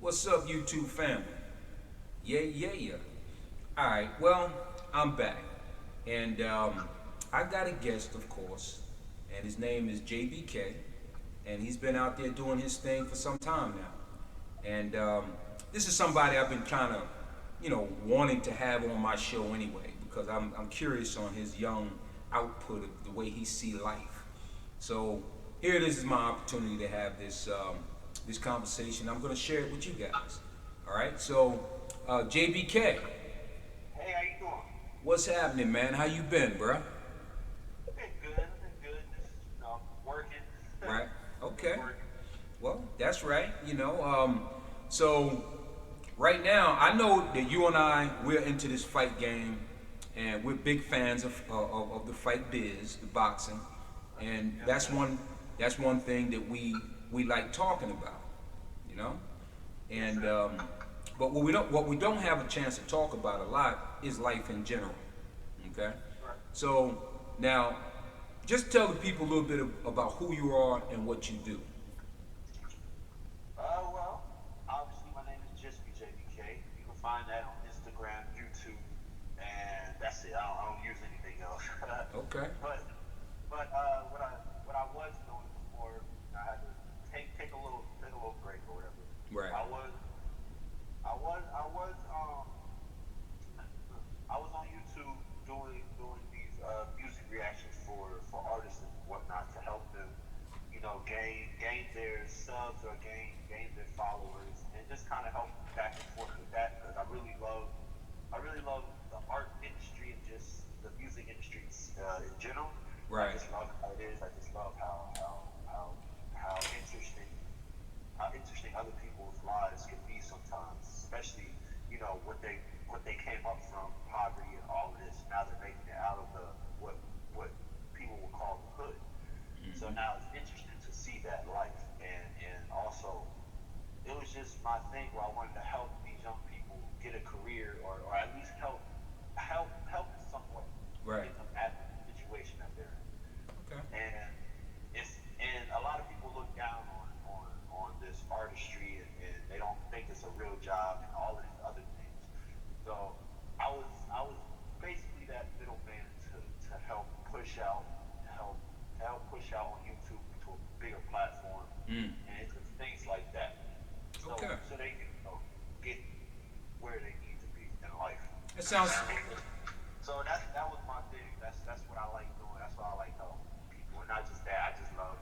What's up, YouTube family? Yeah, yeah, yeah. All right, well, I'm back. And I got a guest, of course, and his name is JBK. And he's been out there doing his thing for some time now. And this is somebody I've been kind of, wanting to have on my show anyway, because I'm curious on his young output of the way he see life. So here it is my opportunity to have this conversation. I'm going to share it with you guys. All right. So JBK, Hey, how you doing? what's happening, man? How you been, bruh? Been good, been good. Just working. Right. Just Okay. working. Well, that's right. So right now, I know that you and we're into this fight game, and we're big fans of the fight biz, the boxing, and Yes, that's one thing that we like talking about, you know. yes, And sir. but what we don't have a chance to talk about a lot is life in general. Okay. Right. So now, just tell the people a little bit about who you are and what you do. Well, obviously my name is Just Me JBK. You can find that on Instagram, YouTube, and that's it. I don't use anything else. Okay. but what I was doing before, I had to take a little break or whatever. Right. I was I was I was I was on YouTube doing these music reactions for artists and whatnot to help them, gain their subs or gain their followers, and just kind of help back and forth with that because I really love the art industry and just the music industry in general. I Right. just love how it is. I just love how interesting other people's lives can be sometimes, especially what they came up from poverty and all of this. Now they're making it out of the what people would call the hood. So Hmm. now it's interesting to see that life, and also it was just my thing where I wanted to help these young people get a career or at least help in some way Right. get them out of the situation that they're in. Okay. And a lot of people look down on this artistry and they don't think it's a real job and all of these other things. So I was basically that middleman to help push out to help push out on YouTube to a bigger platform Mm. and it's things like that. So Okay. so they can get where they need to be in life. That sounds. So that was my thing. That's what I like doing. That's what I like helping people. And not just that, I just love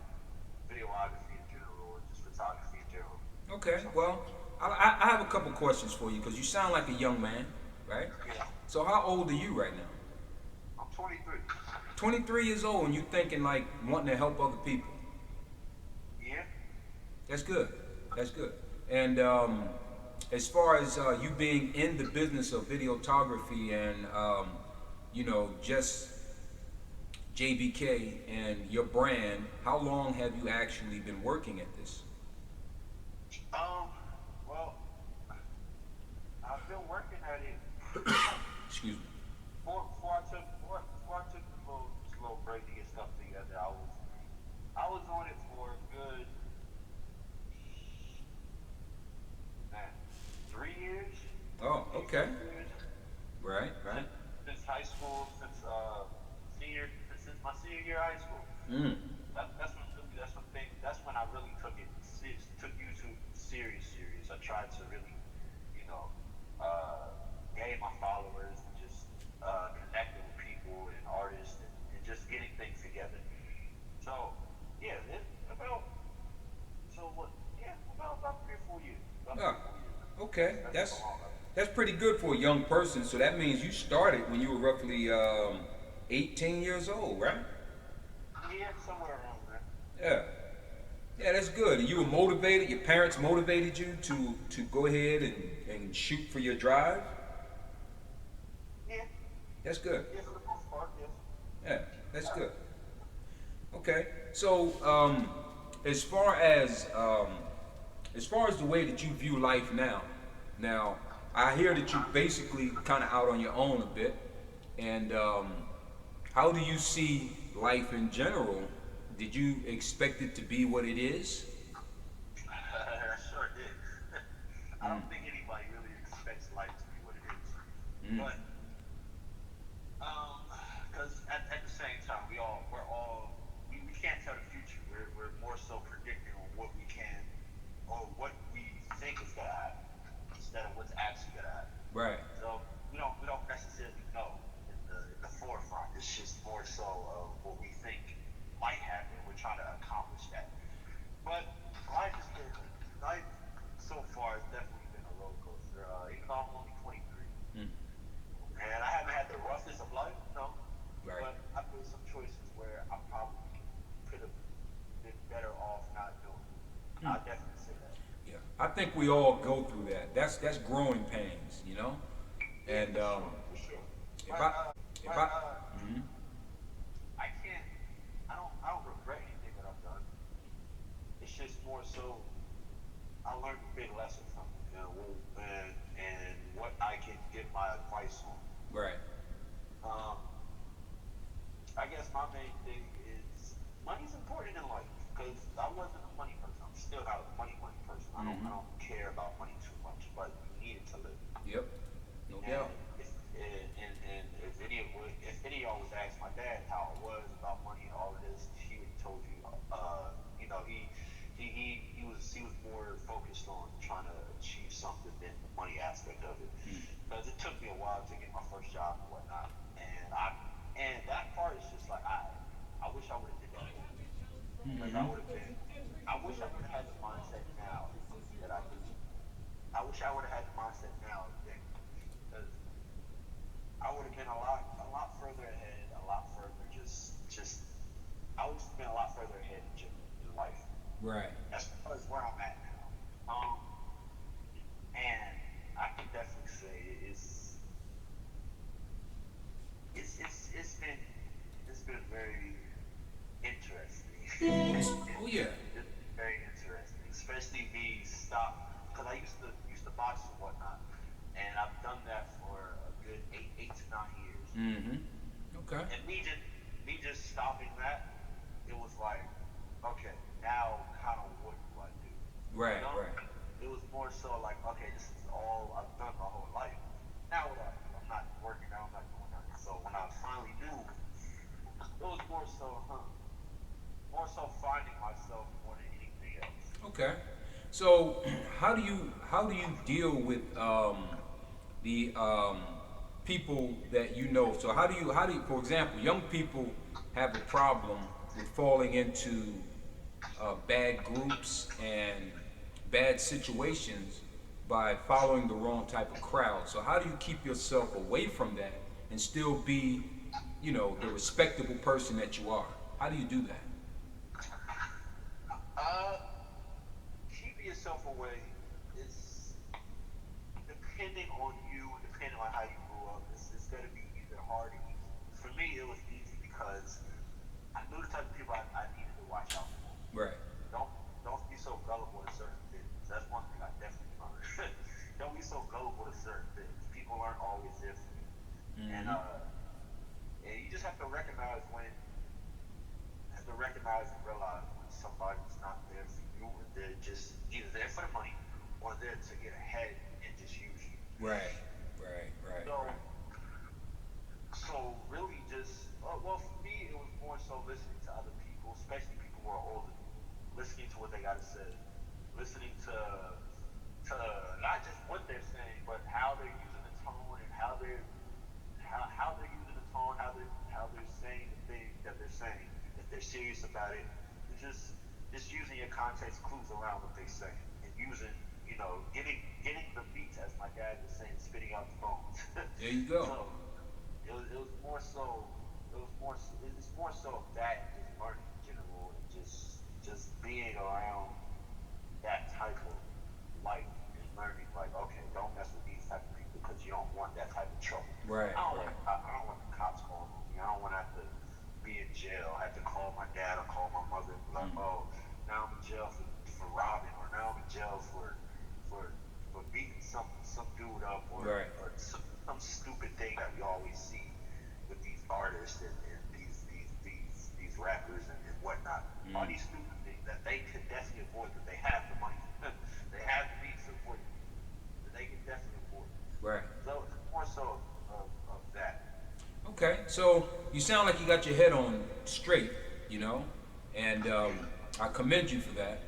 videography in general or just photography in general. Okay. So Well, I have a couple questions for you because you sound like a young man, right? yeah, So how old are you right now? I'm 23. 23 years old, and you thinking like wanting to help other people. Yeah. That's good. That's good. And as far as you being in the business of videography and just JBK and your brand, how long have you actually been working at this? Um. Well, I've been working at it Excuse me. before I took the little break to get stuff together. I was on it for a good man 3 years, Oh, okay. 3 years. Right, right. Since high school, since my senior year of high school. Mm. That's when I really took YouTube serious. I tried to really, you know, gain my followers and just connecting with people and artists and just getting things together. So yeah, it, about so what? Yeah, about 3 or 4 years. About Ah, 3 or 4 years. okay. That's a That's long. that's pretty good for a young person. So that means you started when you were roughly 18 years old, right? Yeah, somewhere around there. Yeah. Yeah, that's good. And you were motivated. Your parents motivated you to go ahead and shoot for your drive. Yeah, That's good. yeah, for the most part, yes. Yeah, that's good. Okay. So as far as the way that you view life now I hear that you basically kind of out on your own a bit. And how do you see life in general? Did you expect it to be what it is? I sure did. I don't think anybody really expects life to be what it is. Mm. But because at the same time, we can't tell the future. We're more so predicting on what we can or what we think is gonna happen instead of what's actually gonna happen. Right. So we don't necessarily know in the forefront. It's just more so of what we think might happen. We're trying to accomplish that. But life is been life so far has definitely been a roller coaster. Even though I'm only 23, Mm. and I haven't had the roughest of life, no. Right. But I've made some choices where I probably could have been better off not doing. Mm. I definitely say that. Yeah. I think we all go through that. That's growing pains, you know. Yeah, And for sure, for sure. if But I if I mhm. I can't. I don't regret anything that I've done. It's just more so I learned a big lesson from it, and what I can give my advice on. Right. Um, I guess my main thing is money's important in life because I wasn't a money person. I'm still not a money person. I Mm-hmm. don't care about money too much, but you need it to live. Yep. No doubt. And if any of y'all was to ask my dad how it was about money and all of this, he would have told you, he was more focused on trying to achieve something than the money aspect of it. Mm. Because it took me a while to get my first job and whatnot, and that part is just like I wish I would have did that. Like Mm-hmm. I wish I would have had the mindset now that I do. I wish I would have had the mindset now then, because I would have been a lot further ahead, a lot further just I would have been a lot further ahead in general in life Right. as far as where I'm at now. And I can definitely say it's it's been very interesting. Oh yeah. It's very interesting, especially me stop because I used to box and whatnot, and I've done that for a good 8 to 9 years. Mm-hmm. Okay. And me just stopping that, it was like, okay, now kind of what do I do? You Right. know, Right. it was more so like, okay, this is all I've done my whole life. Now what do I do? I'm not working now. I'm not doing nothing. So when I finally do, it was more so finding myself more than anything else. Okay. So how do you deal with the people that you know? So how do you, for example, young people have a problem with falling into bad groups and bad situations by following the wrong type of crowd. So how do you keep yourself away from that and still be, the respectable person that you are? How do you do that? Uh, Keeping yourself away is depending on you, depending on how you grew up. It's going to be either hard or easy. For me, it was easy because I knew the type of people I needed to watch out for. Right. Don't don't be so gullible to certain things. That's one thing I definitely learned. Don't be so gullible to certain things. People aren't always there for you, and Mm-hmm. uh, and you just have to recognize and realize when somebody's not there for you, or they're just either there for the money or there to get ahead and just use you. Right. Right. Right. So Right. So really, just well, for me, it was more so listening to other people, especially people who are older than me, listening to what they got to say, listening to not just what they're saying, but how they're using the tone and how they're using the tone, how they're saying the thing that they're saying. If they're serious about it, it's just using your context clues around what they say and using getting the beats, as my dad was saying, spitting out the bones. There you go. So it was more so it's more so of that and just learning in general and just being around that type of life and learning like, okay, don't mess with these type of people because you don't want that type of trouble. Right. Right. I don't want the cops calling on me. I don't want to have to be in jail. I have to call my dad or call my mother and be like, Mm. oh, now I'm in jail for robbing, or now I'm in jail for beating some dude up, Right. or some stupid thing that we always see with these artists and these rappers and whatnot. All Mm. these stupid things that they could definitely avoid, but they have the money. They have the means to avoid it. Okay, so you sound like you got your head on straight, you know, and I commend you for that.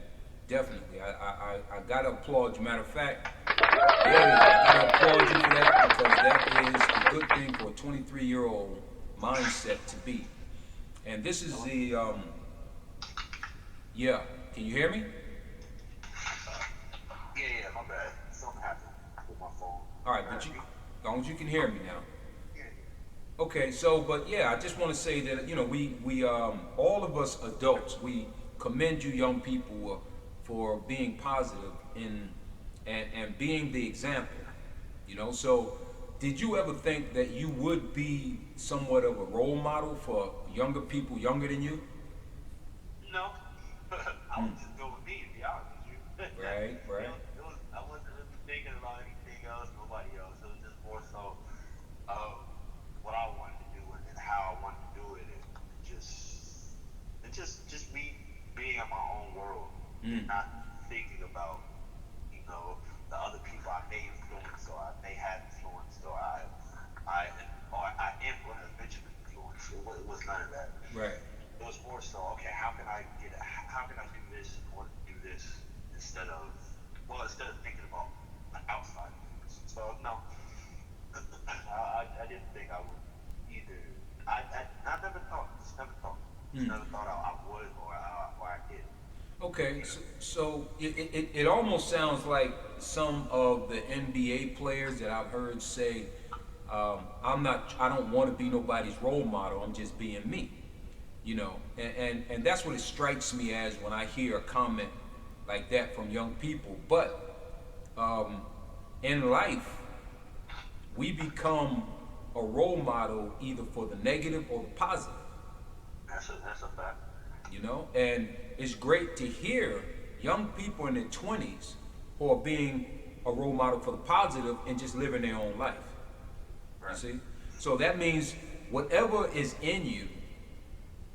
Definitely, I gotta applaud you. Matter of fact, yeah, I gotta applaud you for that because that is a good thing for a 23-year-old mindset to be. And this is the yeah. Can you hear me? Yeah, my bad. Something happened with my phone. All right, but you, as long as you can hear me now. Yeah, Okay, so but yeah, I just want to say that we all of us adults we commend you young people for being positive in and being the example. So did you ever think that you would be somewhat of a role model for younger people younger than you? no, I Hmm. was just doing me, to be honest with you. Right, right, I wasn't really thinking about anything else, nobody else. It was just more so of what I wanted to do and how I wanted to do it, and just me being in my own world and mm, not thinking about the other people I may influence or I may have influenced or I or I am going to eventually influence. It was none of that. right. It was more so, okay, how can I do this in order to do this instead of instead of thinking about the outside things. So no, I didn't think I would either. I never thought, just Mm. never thought I would or I did. Okay, You know, so it almost sounds like some of the NBA players that I've heard say, I don't want to be nobody's role model. I'm just being me. And that's what it strikes me as when I hear a comment like that from young people. But um, in life, we become a role model either for the negative or the positive. that's a fact. And it's great to hear young people in their 20s who are being a role model for the positive and just living their own life. You Right. see? So that means whatever is in you,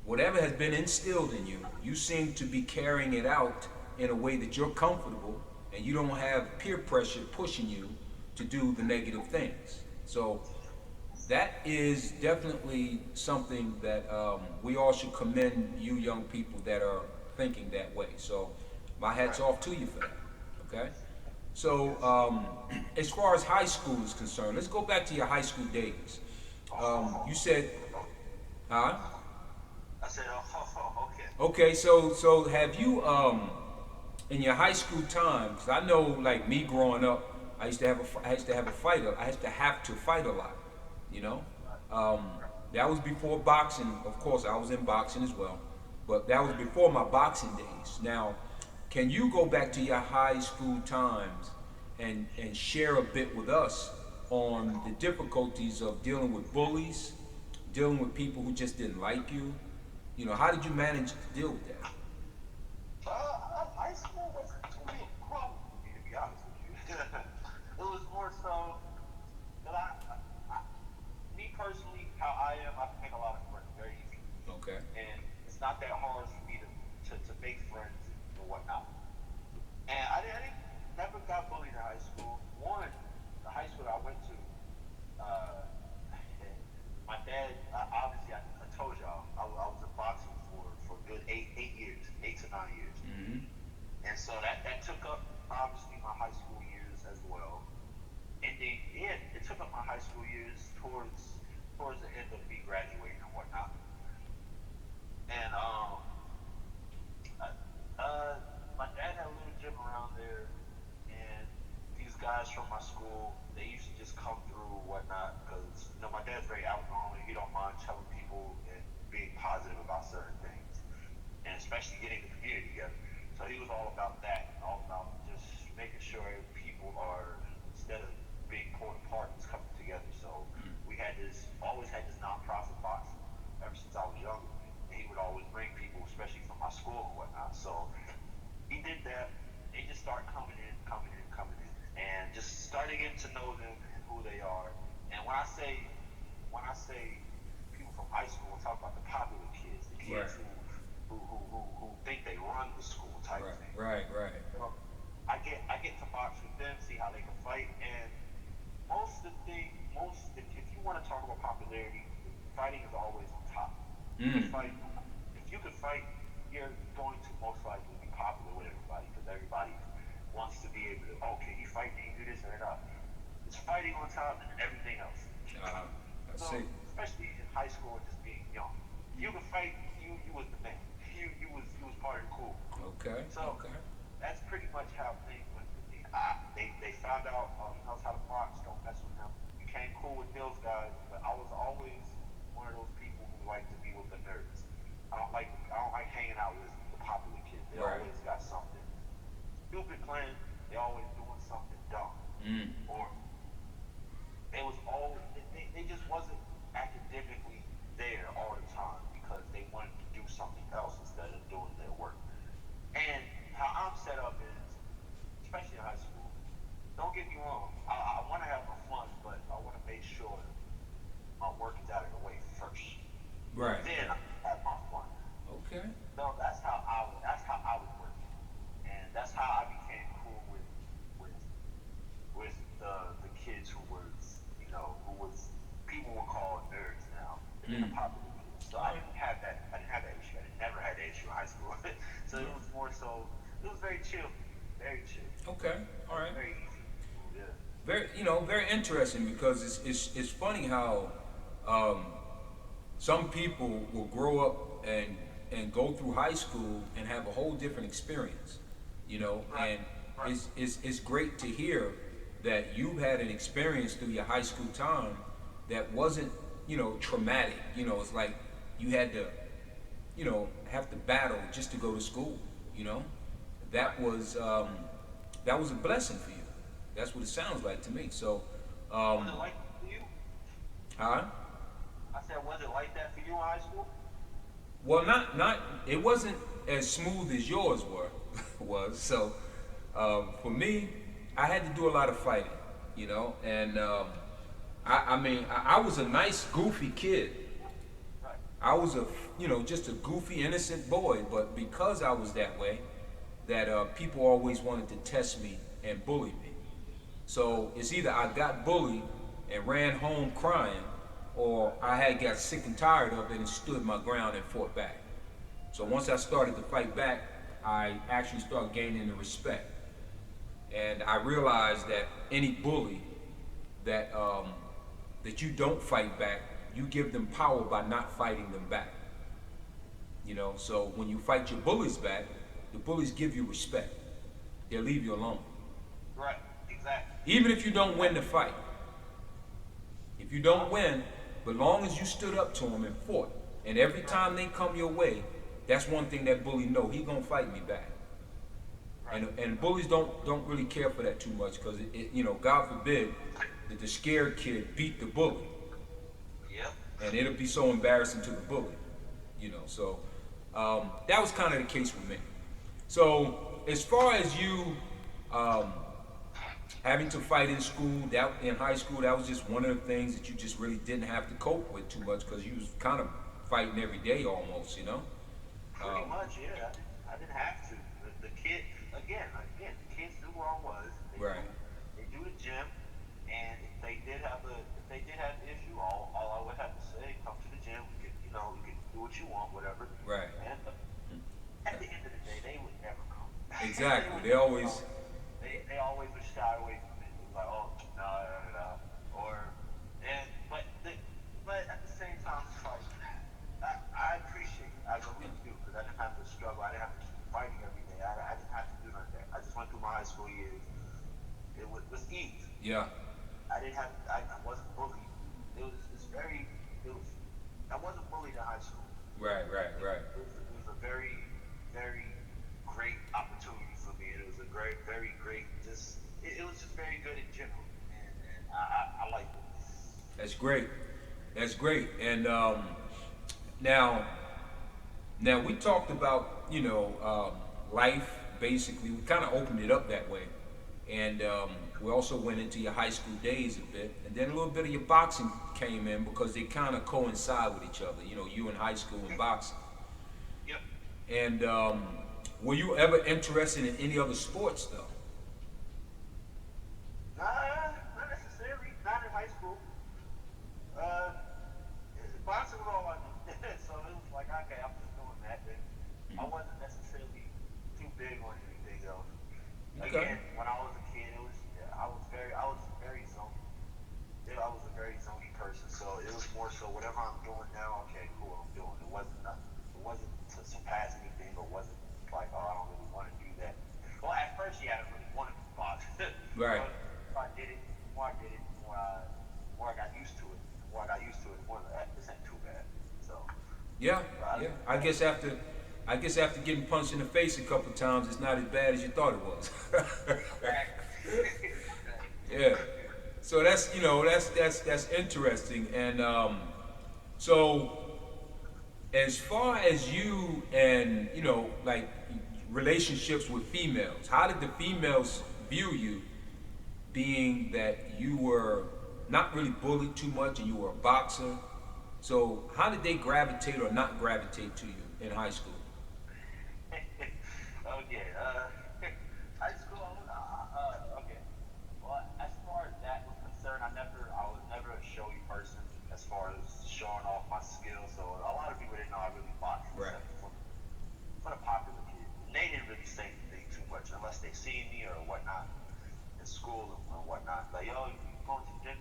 whatever has been instilled in you, you seem to be carrying it out in a way that you're comfortable and you don't have peer pressure pushing you to do the negative things. So that is definitely something that we all should commend you young people that are thinking that way. So my hat's Right. off to you for that. Okay. So Yes. as far as high school is concerned, let's go back to your high school days. You said, Oh, huh? I said, okay. Okay. So have you in your high school time? 'Cause I know, like me growing up, I used to have a fighter. I used to have to fight a lot. You know, Right. um, Right. that was before boxing. Of course, I was in boxing as well, but that was before my boxing days. Now, can you go back to your high school times and share a bit with us on the difficulties of dealing with bullies, dealing with people who just didn't like you? How did you manage to deal with that? High school wasn't too big a problem for me, to be honest with you. It was more so that I, me personally, how I am, I can make a lot of friends very easily, Okay. and it's not that hard for me to make friends and whatnot. And I didn't never got bullied in high school. One, the high school that I went to, uh, my dad, obviously, I told y'all, I was in boxing for a good 8 years, 8 to 9 years. Mm-hmm. And so that took up, obviously, my high school years as well. And then, yeah, it took up my high school years towards the end of me graduating and whatnot. And uh, uh, my dad had a little gym around there, and these guys from my school, they used to just come through and whatnot because my dad's very outgoing. He don't mind telling people and being positive about certain things, and especially getting the community together. So he was all about that, and all about just making sure people are, instead of being pulling apart, it's coming together. So we had this, always had this nonprofit boxing ever since I was younger, and he would always bring people, especially from my school and whatnot. So he did that. They just start coming in, and just starting getting to know them and who they are. And when I say people from high school, talk about the popular kids, the Right. kids who think they run the school type Right. thing. Right. Right. So I get to box with them, see how they can fight, and most of the thing, if you want to talk about popularity, You could Mm. fight. If you could fight, you're going to most likely be popular with everybody because everybody wants to be able to. Oh, can he fight? Can he do this or that? It's fighting on top and everything else. Uh, I So, see. especially in high school and just being young, if you could fight, you was the man. You was part of the cool. Okay. So Okay. that's pretty much how things went with me. They found out he knows how to box. Don't mess with him. Became cool with those guys, but I was always one of those people who like to be with the nerds. I don't like hanging out with the popular kids. They Right. always got something stupid planned. They always doing something dumb, Mm. or they was all they just wasn't academically there all the time because they wanted to do something else instead of doing their work. And how I'm set up is, especially in high school, don't get me wrong, I want to have my fun, but I want to make sure my work is out of the way first. Right. Then I Right. can have my fun. Okay. So that's how I was working, and that's how I became cool with with the kids who was who was people would call nerds now, the Mm. popular kids. So All right. I didn't have that issue. I never had that issue in high school. So it was more so it was very chill, very chill, Okay. All right. very easy. Yeah. Very, very interesting because it's funny how um, some people will grow up and go through high school and have a whole different experience, Right. and Right. it's great to hear that you had an experience through your high school time that wasn't, traumatic. It's like you had to, have to battle just to go to school. You know, Right. that was um, that was a blessing for you. That's what it sounds like to me. So, Was um, it like that for you? huh? I said, was it like that for you in high school? Well, not it wasn't as smooth as yours were was. So, for me, I had to do a lot of fighting, and I was a nice, goofy kid. Right. I was just a goofy, innocent boy. But because I was that way, that people always wanted to test me and bully me. So it's either I got bullied and ran home crying, or I had got sick and tired of it and stood my ground and fought back. So once I started to fight back, I actually started gaining the respect, and I realized that any bully that you don't fight back, you give them power by not fighting them back. So when you fight your bullies back, the bullies give you respect. They'll leave you alone, Right. Exactly. even if you don't win the fight. If you don't win, but long as you stood up to them and fought, and every time they come your way, that's one thing that bully know. He gonna fight me back. Right. And bullies don't really care for that too much because God forbid that the scared kid beat the bully, Yep. and it'll be so embarrassing to the bully. So that was kind of the case with me. So as far as you um, having to fight in school, that in high school, that was just one of the things that you just really didn't have to cope with too much because you was kind of fighting every day almost. Pretty much, yeah. I didn't have to. The kid, the kids knew where I was. Right. They do the gym, and if they did have an issue, all I would have to say, come to the gym. We could do what you want, whatever. Right. And at the end of the day, they would never come. Exactly. would They never always. come. They always would shy away from it. It was like, oh, no, no, no, no. But at the same time, it's like, I appreciate it. I really do, because I didn't have to struggle. I didn't have to keep fighting every day. I didn't have to do none of that. I just went through my high school years. It was easy. Yeah. I wasn't bullied. It was, I wasn't bullied in high school. Right. Right. Right. It was a very, very great opportunity for me. And it was a very great, it was just very good in general. And I liked it. That's great. That's great. And now, we talked about life. Basically, we kind of opened it up that way, and we also went into your high school days a bit, and then a little bit of your boxing came in because they kind of coincide with each other. You in high school and boxing. Yep. And were you ever interested in any other sports though? Not necessarily. Not in high school. Uh, Boxing was all I knew. So it was Okay. Again, when I was a kid, it was yeah, I was very zony. Yeah, I was a very zony person, so it was more so whatever I'm doing now. Okay, cool, I'm doing. It wasn't nothing. It wasn't to surpass anything, or wasn't like, oh, I don't really want to do that. Well, at first, yeah, I really wanted to box, Right. but the more I did it, the more I got used to it. The more I got used to it, the more this ain't too bad. So, Yeah. but Yeah. I guess after getting punched in the face a couple times, it's not as bad as you thought it was. exactly, Yeah. So that's that's interesting. And so as far as you and like relationships with females, how did the females view you, being that you were not really bullied too much and you were a boxer? So how did they gravitate or not gravitate to you in high school? okay. High school. Okay. Well, as far as that was concerned, I was never a showy person as far as showing off my skills. So a lot of people didn't know I really boxed, Right. except for the popular kids. And they didn't really say anything too much unless they seen me or whatnot in school and whatnot. Like, yo, you going to the gym?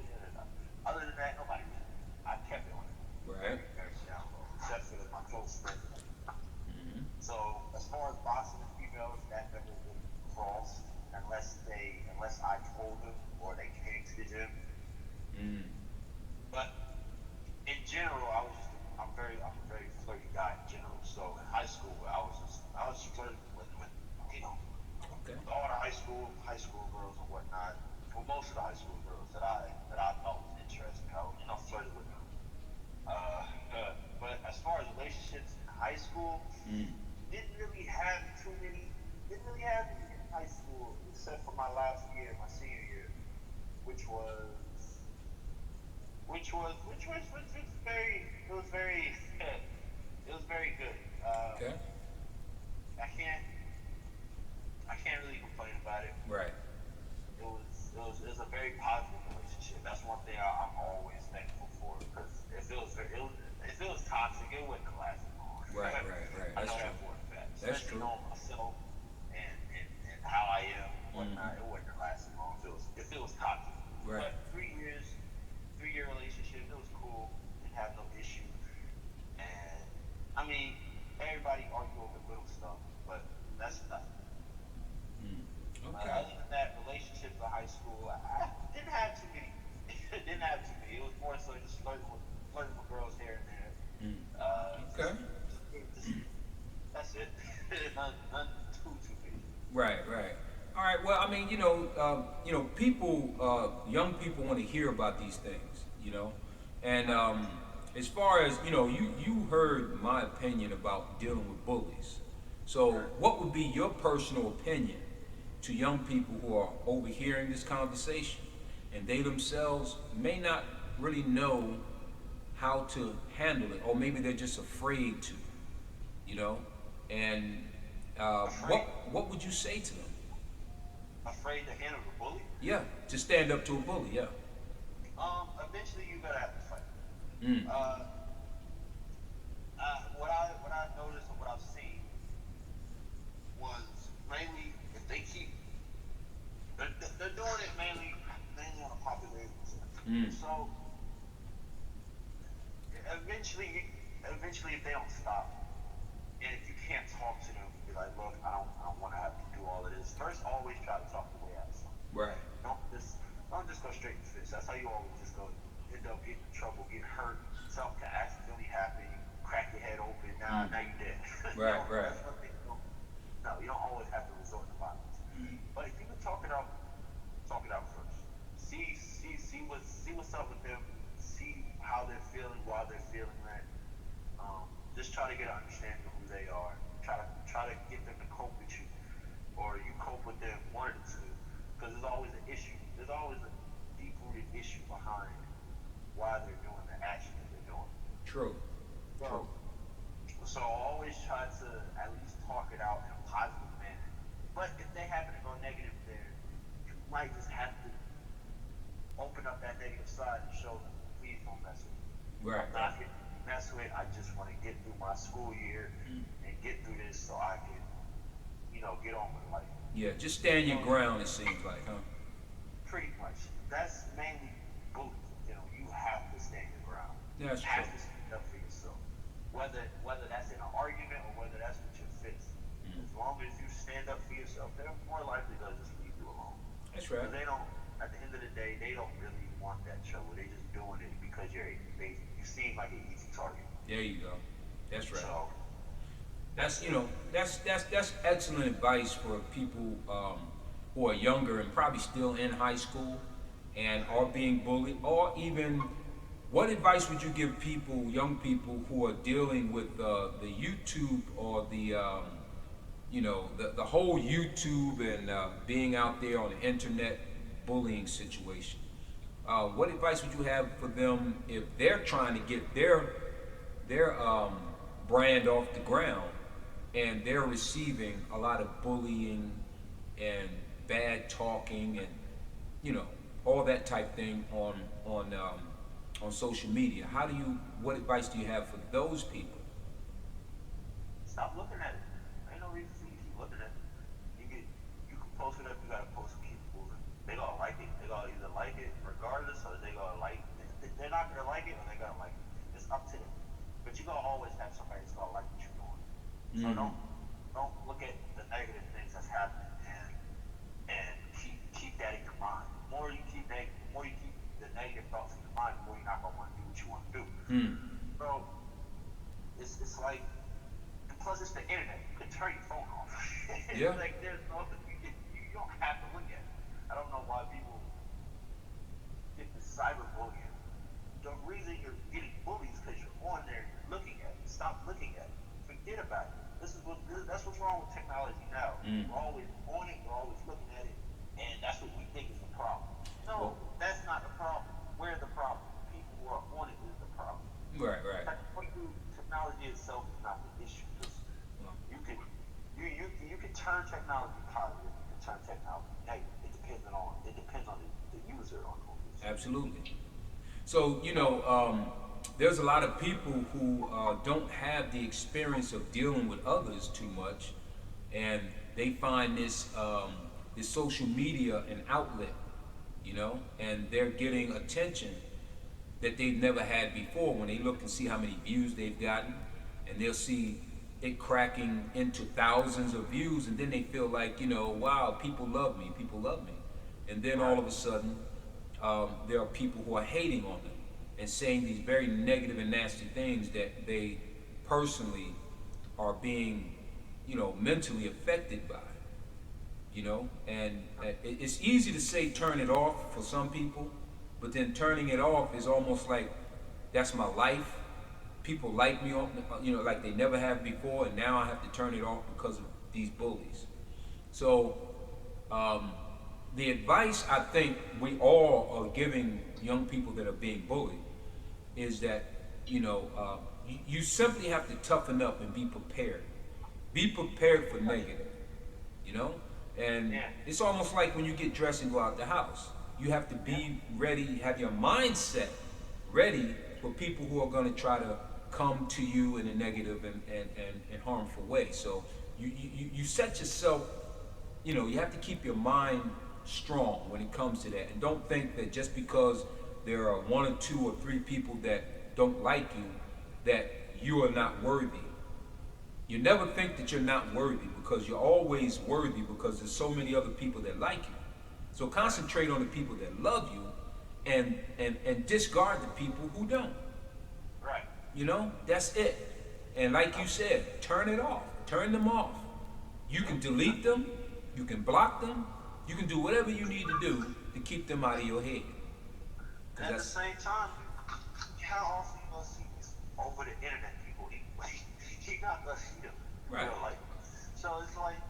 Other than that, nobody really. I kept it on it Right. very, very down low, except for my close friends. Mm-hmm. So as far as boxing the females, that never really crossed unless I told them or they came to the gym. Mm. But in general, I'm a very flirty guy in general. So in high school, I was just flirting with you know Okay. with all the high school girls and whatnot. Well, most of the high school girls that I thought was interesting, I was, flirting with them. But as far as relationships in high school, Mm. didn't really have too many. Didn't really have any in high school except for my last year, my senior year, which was which was very it was very good. Okay. I can't really complain about it. Right. It was a very positive relationship. That's one thing I'm always thankful for, because if it was toxic, it wouldn't have lasted long. Right. Right. Right. I That's know true. that for a fact. That's Especially true. knowing myself and how I am and Mm-hmm. whatnot, it wouldn't have lasted long if it was toxic. Right. But 3 years, 3 year relationship, it was cool. Didn't have no issue. And I mean, everybody argue over little stuff, but that's nothing. Mm. Okay. Other than that, relationships in high school, I didn't have too many. Didn't have too many. It was more so just flirting with girls here and there. Mm. Okay. Just, that's it. None too big. Right, right. All right. Well, I mean, people, young people want to hear about these things, and as far as you heard my opinion about dealing with bullies. So, what would be your personal opinion to young people who are overhearing this conversation, and they themselves may not really know how to handle it, or maybe they're just afraid to, you know, and Afraid, what would you say to them? afraid to handle the bully. Yeah, to stand up to a bully. Yeah. Eventually you gotta have to fight. Mm. What I noticed and what I've seen was mainly if they keep they're doing it mainly on a popularity sense. Mm. So eventually if they don't stop, and if you can't talk to them, be like, look, I don't want to have to do all of this. First, always try to talk the way out of something. Right. Don't just go straight to fist. That's how you always just go end up getting in trouble, getting hurt. Something can accidentally happen. You crack your head open. Now you're dead. Right, right. That's one thing. No, you don't always have to resort to violence. Mm. But if you can talk it out first. See what's up with them. See how they're feeling, why they're feeling that. Just try to get an understanding of who they are. Try to get them to cope with you, or you cope with them. One of the two, because there's always an issue. There's always a deep-rooted issue behind why they're doing the action that they're doing. True. So, True. so always try to at least talk it out in a positive manner. But if they happen to go negative there, you might just have to open up that negative side and show them, please don't mess with me. Right. I'm not here to mess with. I just want to get through my school year Mm. and get through this so I can, get on with life. Yeah, just stand your So ground. It seems like, huh? pretty much, that's mainly bullying. You have to stand your ground. You That's true. have to stand up for yourself. Whether that's in an argument or whether that's with your fist. Mm. As long as you stand up for yourself, they're more likely to just leave you alone. That's right. Because they don't. At the end of the day, they don't really want that trouble. They just doing it because you seem like an easy target. There you go. That's right. So that's That's it. that's excellent advice for people who are younger and probably still in high school and are being bullied, or even what advice would you give people, young people who are dealing with the YouTube or the whole YouTube and being out there on the internet bullying situation? What advice would you have for them if they're trying to get their brand off the ground and they're receiving a lot of bullying and bad talking and you know all that type thing on social media? What advice do you have for those people? Stop looking at it. Ain't no reason for you to keep looking at it. You can post it up. You gotta post and keep moving. They gonna like it. They gonna either like it regardless, or they gonna like. They're not gonna like it, or they're gonna like it. It's up to them. But you gonna always have somebody that's gonna like what you're doing. So Mm-hmm. don't look at the negative things that's happening, and keep that in your mind. The more you keep the negative thoughts in your mind, the more you're not gonna want to do what you want to do. Mm. So it's like, and plus it's the internet. You can turn your phone off. Yeah. Like there's nothing you don't have to look at it. I don't know why people get this cyberbullying. The reason you're getting bullied is because you're on there, you're looking at it. Stop looking at it. Forget about it. That's what's wrong with technology now. Mm. We're always on it, we're always looking at it, and that's what we think is the problem. No, Well, that's not the problem. We're the problem. People who are on it is the problem. right, right. Technology itself is not the issue. Because Well, you can you can turn technology positive, you can turn technology negative. It depends on the user on the user. absolutely. So, there's a lot of people who don't have the experience of dealing with others too much, and they find this social media an outlet, and they're getting attention that they've never had before when they look and see how many views they've gotten, and they'll see it cracking into thousands of views, and then they feel like, wow, people love me. And then all of a sudden, there are people who are hating on them and saying these very negative and nasty things that they personally are being, mentally affected by. And it's easy to say turn it off for some people, but then turning it off is almost like that's my life. People like me, like they never have before, and now I have to turn it off because of these bullies. So, the advice I think we all are giving young people that are being bullied is that, you simply have to toughen up and be prepared. Be prepared for negative, you know? And Yeah. it's almost like when you get dressed and go out the house. You have to be ready, have your mindset ready for people who are going to try to come to you in a negative and harmful way. So you set yourself, you have to keep your mind strong when it comes to that. And don't think that just because there are one or two or three people that don't like you, that you are not worthy. You never think that you're not worthy because you're always worthy because there's so many other people that like you. So concentrate on the people that love you and discard the people who don't. Right. That's it. And like you said, turn it off. Turn them off. You can delete them, you can block them, you can do whatever you need to do to keep them out of your head. And at the same time, how often you gonna see these over the internet people anyway? You not gonna see them in Right. real life. So it's like,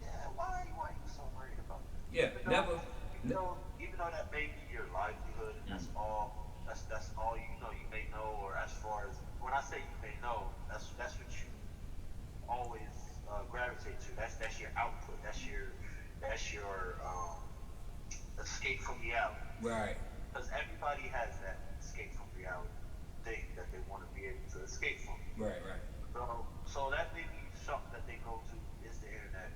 yeah, why are you so worried about that? Yeah, Even never. even though that may be your livelihood, and that's all you may know, or as far as when I say you may know, that's what you always gravitate to. That's your output. That's your escape from reality. Right. Because everybody has that escape from reality thing that they want to be able to escape from. Right. So that may be something that they go to is the internet,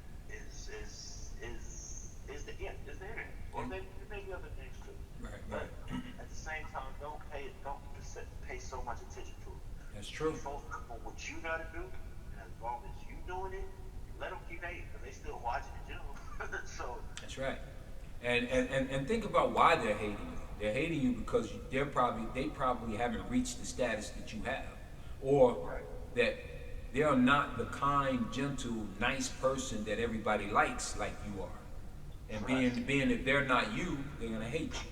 That's Be true. focused on what you gotta do, and as long as you doing it, let them keep hating because they still watching the general. So That's right. And think about why they're hating you. They're hating you because they probably haven't reached the status that you have, or right, that they are not the kind, gentle, nice person that everybody likes like you are. And right, being that they're not you, they're gonna hate you,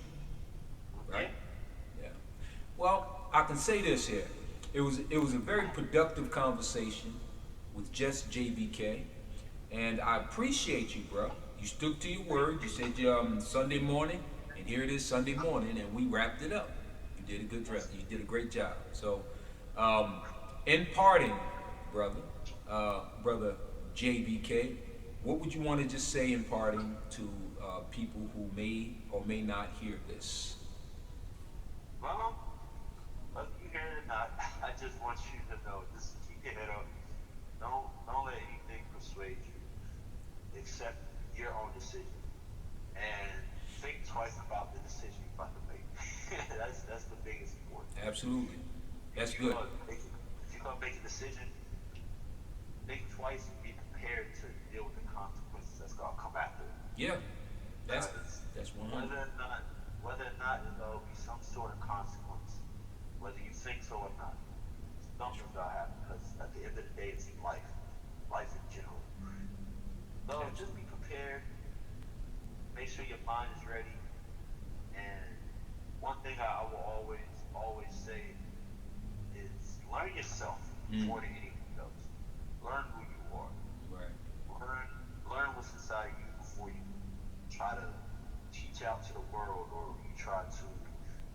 yeah, right? Yeah. Well, I can say this here. It was a very productive conversation with Just JBK, and I appreciate you, bro. You stuck to your word. You said Sunday morning, and here it is Sunday morning, and we wrapped it up. You did a good job. yes. You did a great job. So, um, in parting, brother, brother JBK, what would you want to just say in parting to people who may or may not hear this? Well, whether you hear it or not, I just want you to know, just keep your head up. Don't let anything persuade you. Accept your own decision and think twice about the decision you're about to make. That's the biggest important. Absolutely. If That's you're good. gonna make if you're gonna make a decision, think twice and be prepared to deal with the consequences that's gonna come after it. Yeah. That's Because that's 100. whether or not there'll be some sort of consequence, whether you think so or not, something's gonna happen. Because at the end of the day, it's life in general. So just be prepared. Make sure your mind is ready. And one thing I will always say is learn yourself Mm. more than anything else. Learn who you are. Right. Learn what's inside of you before you try to teach out to the world or you try to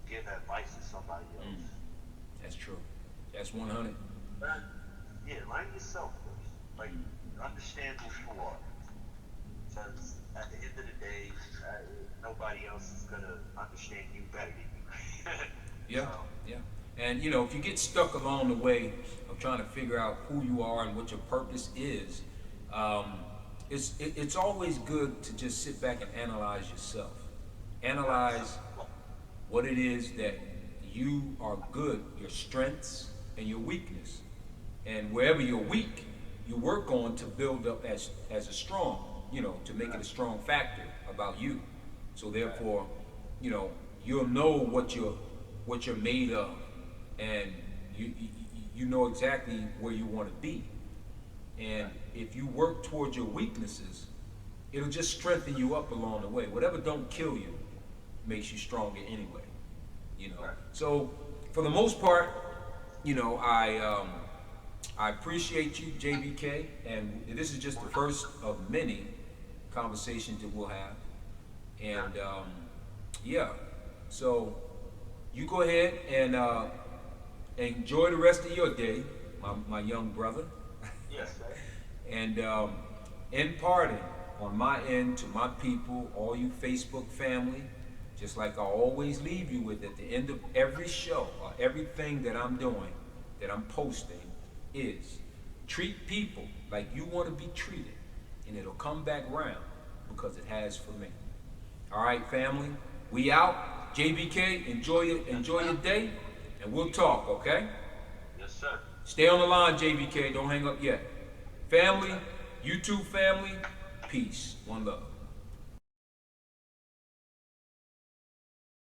give advice to somebody Mm. else. That's true. That's 100. Learn, yeah, learn yourself first. Like understand who you are. Because at the end of the day, nobody else is gonna understand you better than you. Yeah. So Yeah. And if you get stuck along the way of trying to figure out who you are and what your purpose is, um, it's always good to just sit back and analyze yourself. Analyze what it is that you are good, your strengths and your weakness. And wherever you're weak, you work on to build up as a strong, to make it a strong factor about you. So therefore, you'll know what you're made of, and you know exactly where you want to be. And if you work towards your weaknesses, it'll just strengthen you up along the way. Whatever don't kill you makes you stronger anyway. right. So for the most part, I appreciate you, JBK, and this is just the first of many conversations that we'll have. And yeah, so you go ahead and enjoy the rest of your day, my young brother. Yes, sir. And in parting, on my end, to my people, all you Facebook family, just like I always leave you with at the end of every show or everything that I'm doing, that I'm posting, is treat people like you want to be treated, and it'll come back round because it has for me. All right, family, we out. JBK, enjoy your day, and we'll talk, okay? Yes, sir. Stay on the line, JBK. Don't hang up yet. Family, YouTube family, peace. One love.